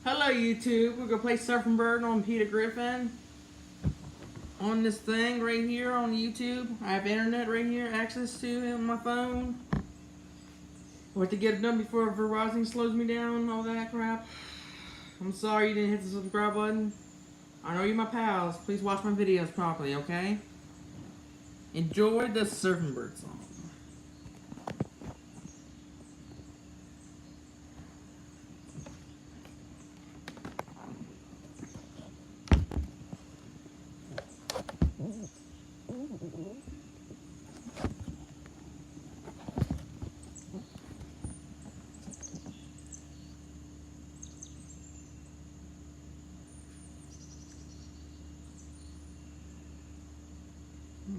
Hello YouTube, we're gonna play Surfing Bird on Peter Griffin. On this thing right here on YouTube. I have internet right here, access to it on my phone. What to get it done before Verizon slows me down, all that crap. I'm sorry you didn't hit the subscribe button. I know you're my pals, please watch my videos properly, okay? Enjoy the Surfing Bird song.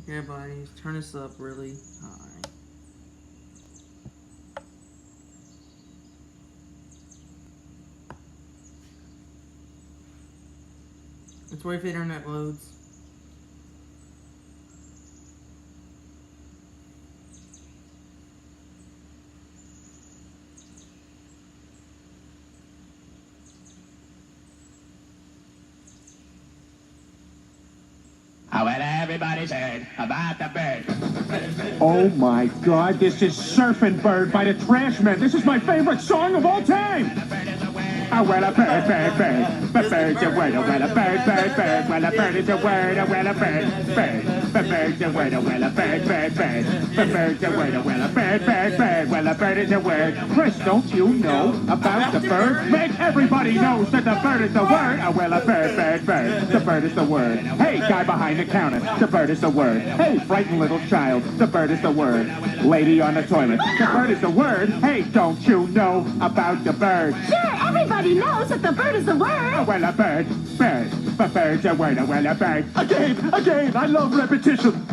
Okay, buddies, turn this up really high. Let's wait for the internet loads. Well, everybody's heard about the bird. Oh my God, this is Surfing Bird by the Trashmen. This is my favorite song of all time. Oh, well, a bird, bird, bird. The bird's a word, oh, well, a bird, bird, bird. Well, a bird is a word, oh, well, a bird, bird. The bird's a word, oh, well, a bird, bird, bird. The bird's a word, oh, well, a bird, bird, bird. Well, a bird is a word. Chris, don't you know about the bird? Make everybody knows that the bird is the word. Oh, well, a bird, bird, bird. The bird is the word. Hey, guy behind the counter, the bird is the word. Hey, frightened little child, the bird is the word. Lady on the toilet, the bird is the word. Hey, don't you know about the bird? Sure, everybody knows that the bird is the word. Oh, well, a bird, bird. The bird's a word, oh, well, a bird. Again, I love repetition.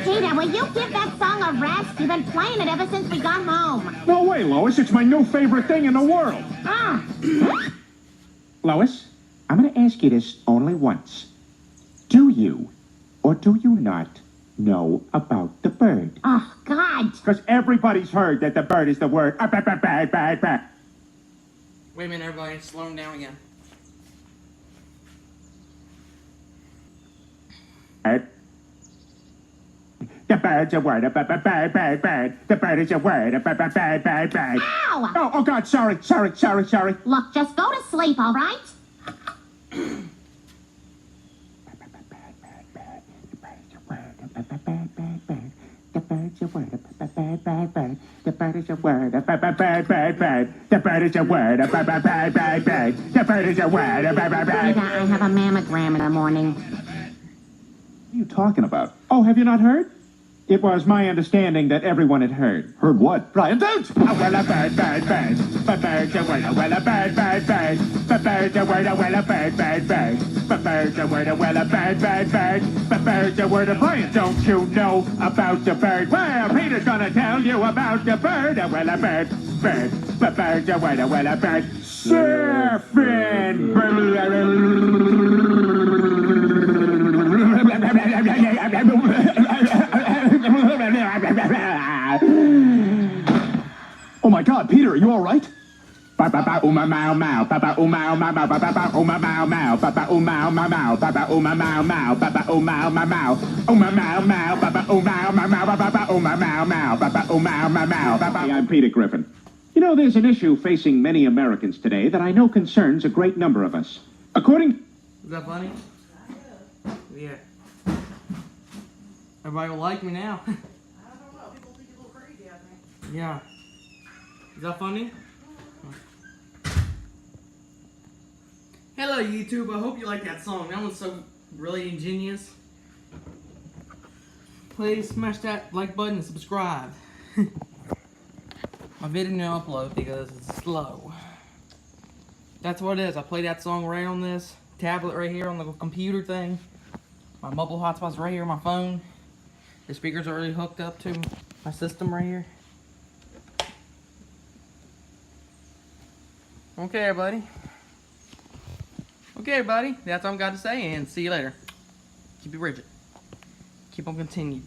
Peter, will you give that song a rest? You've been playing it ever since we got home. No way, Lois, it's my new favorite thing in the world. Ah. Lois, I'm going to ask you this only once. Do you, or do you not, know about the bird? Oh, God. Because everybody's heard that the bird is the word. Wait a minute, everybody, slow them down again. The bird's a word. Bird. The bird is a word. Bird. Ow! Oh, God, sorry. Look, just go to sleep, all right? The bird's a word. The bird is a word. The bird is a word. The bird is a word. Peter, I have a mammogram in the morning. What are you talking about? Oh, have you not heard? It was my understanding that everyone had heard. Heard what? Brian, don't! Oh, well, a bird. The bird's a word, oh, well, a bird. The bird's a word, oh, well, a bird. The bird's a word, oh, well, a bird. The bird's a word, Brian, don't you know about the bird? Well, Peter's gonna tell you about the bird, oh, well, a bird. The bird's a word, oh, well, a bird. Surfing Oh my God, Peter, are you all right? Papa uma mau mau, Papa uma mau mau, Papa uma mau mau, Papa uma mau mau, Papa uma mau mau, Papa uma mau mau, uma mau mau, Papa uma mau mau, Papa uma mau mau, Papa uma mau mau. Hey, I'm Peter Griffin. You know, there's an issue facing many Americans today that I know concerns a great number of us. According... Is that funny? Yeah. Everybody will like me now. I don't know. People think you're a little crazy, I think. Yeah. Is that funny? Hello YouTube, I hope you like that song. That one's so really ingenious. Please smash that like button and subscribe. My video no upload because it's slow. That's what it is. I play that song right on this tablet right here on the computer thing. My mobile hotspot's right here on my phone. The speakers are already hooked up to my system right here. Okay, everybody. Okay, everybody. That's all I've got to say, and see you later. Keep it rigid. Keep on continued.